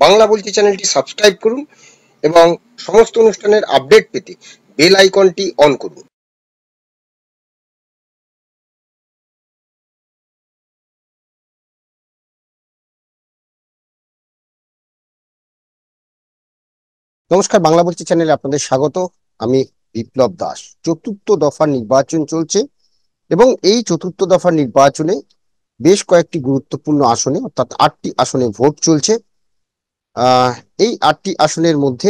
বাংলা বলছি চ্যানেলটি সাবস্ক্রাইব করুন এবং সমস্ত অনুষ্ঠানের আপডেট পেতে বেল আইকনটি অন করুন। নমস্কার, বাংলা বলছি চ্যানেলে আপনাদের স্বাগত। আমি বিপ্লব দাস। চতুর্থ দফার নির্বাচন চলছে এবং এই চতুর্থ দফার নির্বাচনে বেশ কয়েকটি গুরুত্বপূর্ণ আসনে অর্থাৎ 8টি আসনে ভোট চলছে। এই 8টি আসনের মধ্যে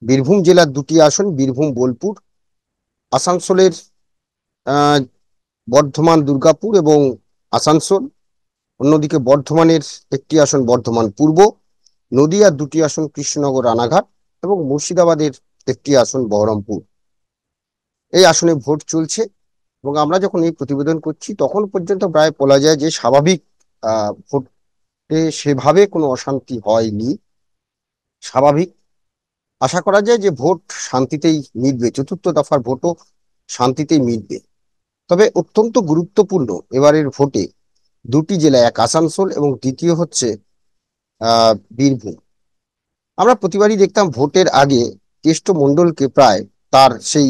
বীরভূম জেলার 2টি আসন, বীরভূম বোলপুর, আসানসোলের বর্ধমান দুর্গাপুর এবং আসানসোল, অন্যদিকে বর্ধমানের একটি আসন বর্ধমান পূর্ব, নদিয়ার 2টি আসন কৃষ্ণনগর রানাঘাট এবং মুর্শিদাবাদের একটি আসন বহরমপুর। এই আসনে ভোট চলছে এবং আমরা যখন এই প্রতিবেদন করছি তখন পর্যন্ত প্রায় বলা যায় যে স্বাভাবিক ভোটে সেভাবে কোনো অশান্তি হয়নি। স্বাভাবিক আশা করা যায় যে ভোট শান্তিতেই মিটবে, চতুর্থ দফার ভোটও শান্তিতেই মিটবে। তবে অত্যন্ত গুরুত্বপূর্ণ এবারের ভোটে 2টি জেলা, এক আসানসোল এবং দ্বিতীয় হচ্ছে বীরভূম। আমরা প্রতিবারই দেখতাম ভোটের আগে কেষ্ট মণ্ডলকে প্রায় তার সেই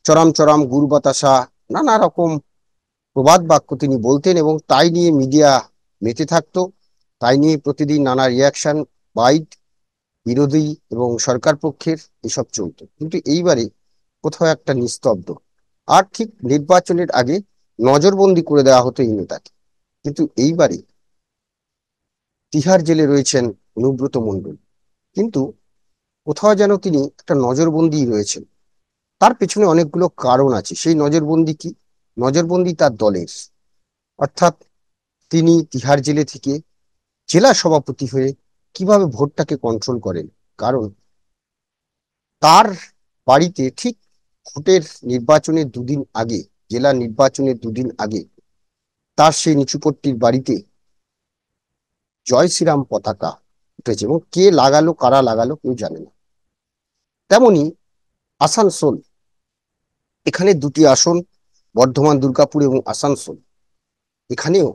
চরম চরম গুরু বাতাসা নানা রকম প্রবাদ বাক্য তিনি বলতেন এবং তাই নিয়ে মিডিয়া মেতে থাকতো, তাই নিয়ে প্রতিদিন নানা রিয়াকশন, বাইট, বিরোধী এবং সরকার পক্ষের এসব চলতো। কিন্তু এইবারে কোথাও একটা নিস্তব্ধ। আর ঠিক নির্বাচনের আগে নজরবন্দি করে দেওয়া হতো এই নেতাকে। কিন্তু এইবারে তিহার জেলে রয়েছেন অনুব্রত মণ্ডল, কিন্তু কোথাও যেন তিনি একটা নজরবন্দি রয়েছেন। তার পেছনে অনেকগুলো কারণ আছে। সেই নজরবন্দি কি? নজরবন্দি তার দলের, অর্থাৎ তিনি তিহার জেলে থেকে জেলা সভাপতি হয়ে কিভাবে ভোটটাকে কন্ট্রোল করেন। কারণ তার বাড়িতে ঠিক ভোটের নির্বাচনের 2 দিন আগে, জেলা নির্বাচনের 2 দিন আগে, তার সেই নিচুপট্টির বাড়িতে জয় শ্রীরাম পতাকা উঠেছে এবং কে লাগালো, কারা লাগালো কেউ জানে না। তেমনি আসানসোল, এখানে 2টি আসন বর্ধমান দুর্গাপুর এবং আসানসোল, এখানেও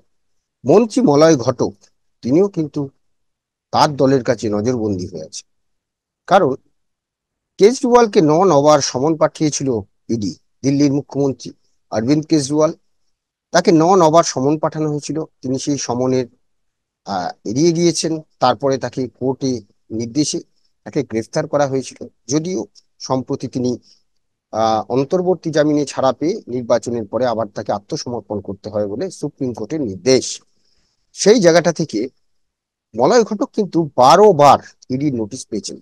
মন্ত্রী মলয় ঘটক তিনিও কিন্তু তার দলের কাছে নজরবন্দি হয়ে আছে। কারণ কেজরিওয়ালকে 9 নবার সমন পাঠিয়েছিল ইডি, দিল্লির মুখ্যমন্ত্রী অরবিন্দ কেজরিওয়াল, তাকে 9 নবার সমন পাঠানো হয়েছিল। তিনি সেই সমনের এড়িয়ে গিয়েছেন। তারপরে তাকে কোর্টে নির্দেশে তাকে গ্রেফতার করা হয়েছিল। যদিও সম্প্রতি তিনি অন্তর্বর্তী জামিনে ছাড়া পেয়ে নির্বাচনের পরে আবার তাকে আত্মসমর্পণ করতে হয় বলে সুপ্রিম কোর্টের নির্দেশ। সেই জায়গাটা থেকে মলয় ঘটক কিন্তু 12বার ইডির নোটিশ পেয়েছেন।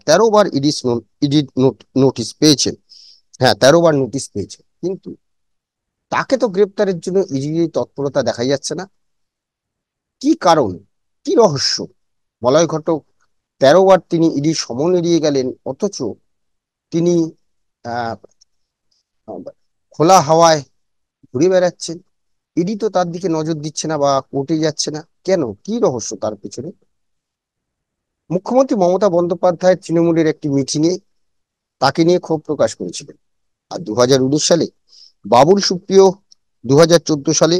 13বার ইডির নোটিশ পেয়েছেন। হ্যাঁ, 13বার নোটিশ পেয়েছেন, কিন্তু তাকে তো গ্রেপ্তারের জন্য ইডির তৎপরতা দেখা যাচ্ছে না। কি কারণ, কি রহস্য? মলয় ঘটক 13বার তিনি ইডির সমন এড়িয়ে গেলেন, অথচ তিনি আহ খোলা হাওয়ায় ঘুরে বেড়াচ্ছেন। ইডি তো তার দিকে নজর দিচ্ছে না বা কোর্টে যাচ্ছে না। কেন? কি রহস্য তার পেছনে? মুখ্যমন্ত্রী মমতা বন্দ্যোপাধ্যায় তৃণমূলের একটি মিটিংয়ে তাকে নিয়ে ক্ষোভ প্রকাশ করেছিলেন। আর 2019 সালে বাবুল সুপ্রিয়, 2014 সালে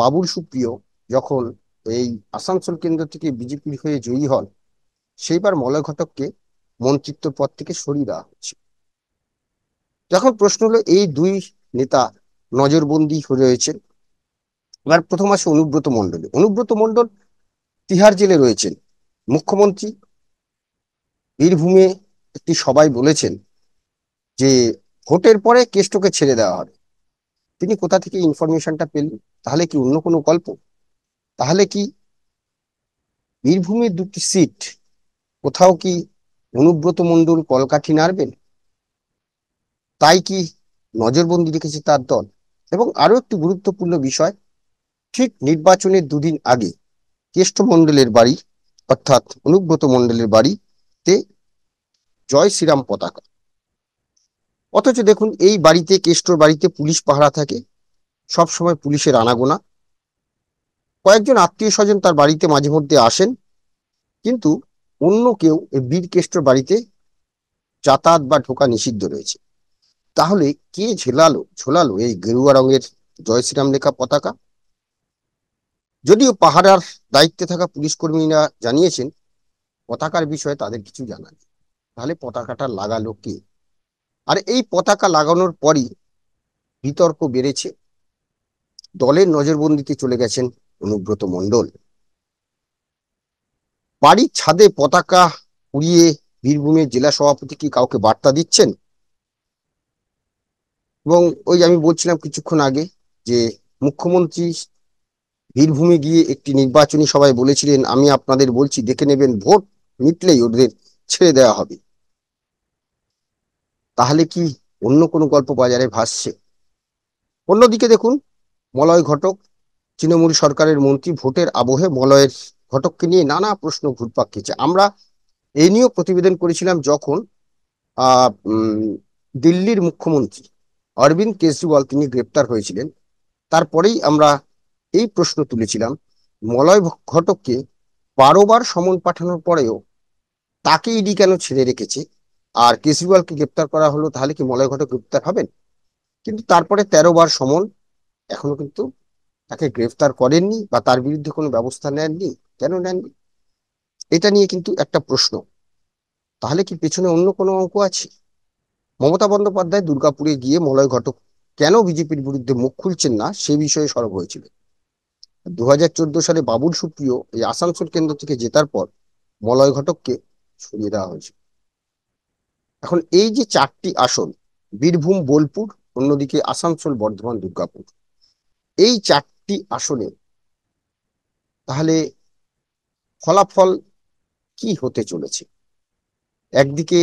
বাবুল সুপ্রিয় যখন এই আসানসোল কেন্দ্র থেকে বিজেপির হয়ে জয়ী হন, সেইবার মলয় ঘটককে মন্ত্রিত্ব পদ থেকে সরিয়ে দেওয়া হয়েছে। যখন প্রশ্ন হলো এই 2 নেতা নজরবন্দি হয়ে রয়েছেন, এবার প্রথম আসে অনুব্রত মণ্ডল। অনুব্রত মণ্ডল তিহার জেলে রয়েছেন। মুখ্যমন্ত্রী বীরভূমে একটি সবাই বলেছেন যে ভোটের পরে কেষ্টকে ছেড়ে দেওয়া হবে। তিনি কোথা থেকে ইনফরমেশনটা পেলেন? তাহলে কি অন্য কোনো গল্প? তাহলে কি বীরভূমের 2টি সিট কোথাও কি অনুব্রত মণ্ডল কলকাঠি নাড়বেন? তাই কি নজরবন্দি রেখেছে তার দল? এবং আরো একটি গুরুত্বপূর্ণ বিষয়, ঠিক নির্বাচনের 2 দিন আগে কেষ্ট মণ্ডলের বাড়ি, অর্থাৎ অনুব্রত মণ্ডলের বাড়িতে জয় শ্রীরাম পতাকা। অথচ দেখুন, এই বাড়িতে, কেষ্টর বাড়িতে পুলিশ পাহারা থাকে, সব সময় পুলিশের আনাগোনা। কয়েকজন আত্মীয় স্বজন তার বাড়িতে মাঝে মধ্যে আসেন, কিন্তু অন্য কেউ এই বীর কেষ্টর বাড়িতে যাতায়াত বা ঢোকা নিষিদ্ধ রয়েছে। তাহলে কে ঝোলালো এই গেরুয়া রঙের জয় শ্রীরাম লেখা পতাকা? যদিও পাহারার দায়িত্বে থাকা পুলিশ কর্মীরা জানিয়েছেন পতাকার বিষয়ে তাদের কিছু জানা নেই। তাহলে পতাকাটা লাগালো কে? আর এই পতাকা লাগানোর পরই বিতর্ক বেড়েছে। দলের নজরবন্দিতে চলে গেছেন অনুব্রত মণ্ডল। বাড়ির ছাদে পতাকা উড়িয়ে বীরভূমের জেলা সভাপতি কি কাউকে বার্তা দিচ্ছেন? এবং ওই আমি বলছিলাম কিছুক্ষণ আগে যে মুখ্যমন্ত্রী বীরভূমে গিয়ে একটি নির্বাচনী সভায় বলেছিলেন, আমি আপনাদের বলছি দেখে নেবেন, ভোট মিটলেই ওদের ছেড়ে দেওয়া হবে। তাহলে কি অন্য কোনো গল্প বাজারে ভাসছে? অন্যদিকে দেখুন, মলয় ঘটক তৃণমূল সরকারের মন্ত্রী, ভোটের আবহে মলয়ের ঘটককে নিয়ে নানা প্রশ্ন ঘুরপাক খেয়েছে। আমরা এই নিয়েও প্রতিবেদন করেছিলাম যখন দিল্লির মুখ্যমন্ত্রী অরবিন্দ কেজরিওয়াল তিনি গ্রেপ্তার হয়েছিলেন। তারপরেই আমরা এই প্রশ্ন তুলেছিলাম, মলয় ঘটককে 12বার সমন পাঠানোর পরেও তাকে ইডি কেন ছেড়ে রেখেছে, আর কেজরিওয়ালকে গ্রেপ্তার করা হলো, তাহলে কি মলয় ঘটক গ্রেপ্তার হবেন? কিন্তু তারপরে 13বার সমন, এখনো কিন্তু তাকে গ্রেফতার করেননি বা তার বিরুদ্ধে কোনো ব্যবস্থা নেননি। কেন নেননি? এটা নিয়ে কিন্তু একটা প্রশ্ন। তাহলে কি পেছনে অন্য কোনো অঙ্ক আছে? মমতা বন্দ্যোপাধ্যায় দুর্গাপুরে গিয়ে মলয় ঘটক কেন বিজেপির বিরুদ্ধে মুখ খুলছেন না সে বিষয়ে সরব হয়েছিল। 2014 সালে বাবুল সুপ্রিয় এই আসানসোল কেন্দ্র থেকে জেতার পর মলয় ঘটককে সরিয়ে দেওয়া হয়েছে। এখন এই যে 4টি আসন, বীরভূম, বোলপুর, অন্যদিকে আসানসোল, বর্ধমান, দুর্গাপুর, এই 4টি আসনে তাহলে ফলাফল কি হতে চলেছে? একদিকে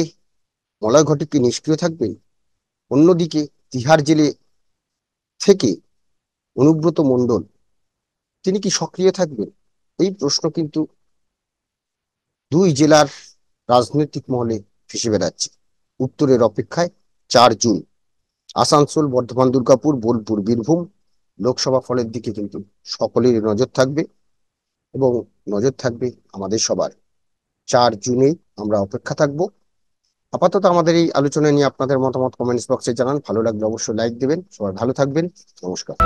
মলয় ঘটক কি নিষ্ক্রিয় থাকবেন, অন্যদিকে তিহার জেলে থেকে অনুব্রত মণ্ডল তিনি কি সক্রিয় থাকবেন? এই প্রশ্ন কিন্তু দুই জেলার রাজনৈতিক মহলে ভেসে বেড়াচ্ছে। উত্তরের অপেক্ষায় 4 জুন আসানসোল, বর্ধমান, দুর্গাপুর, বোলপুর, বীরভূম লোকসভা ফলের দিকে কিন্তু সকলেরই নজর থাকবে এবং নজর থাকবে আমাদের সবার। 4 জুনেই আমরা অপেক্ষা থাকবো। আপাতত আমাদের এই আলোচনা নিয়ে আপনাদের মতামত কমেন্টস বক্সে জানান। ভালো লাগলে অবশ্যই লাইক দেবেন। সবাই ভালো থাকবেন। নমস্কার।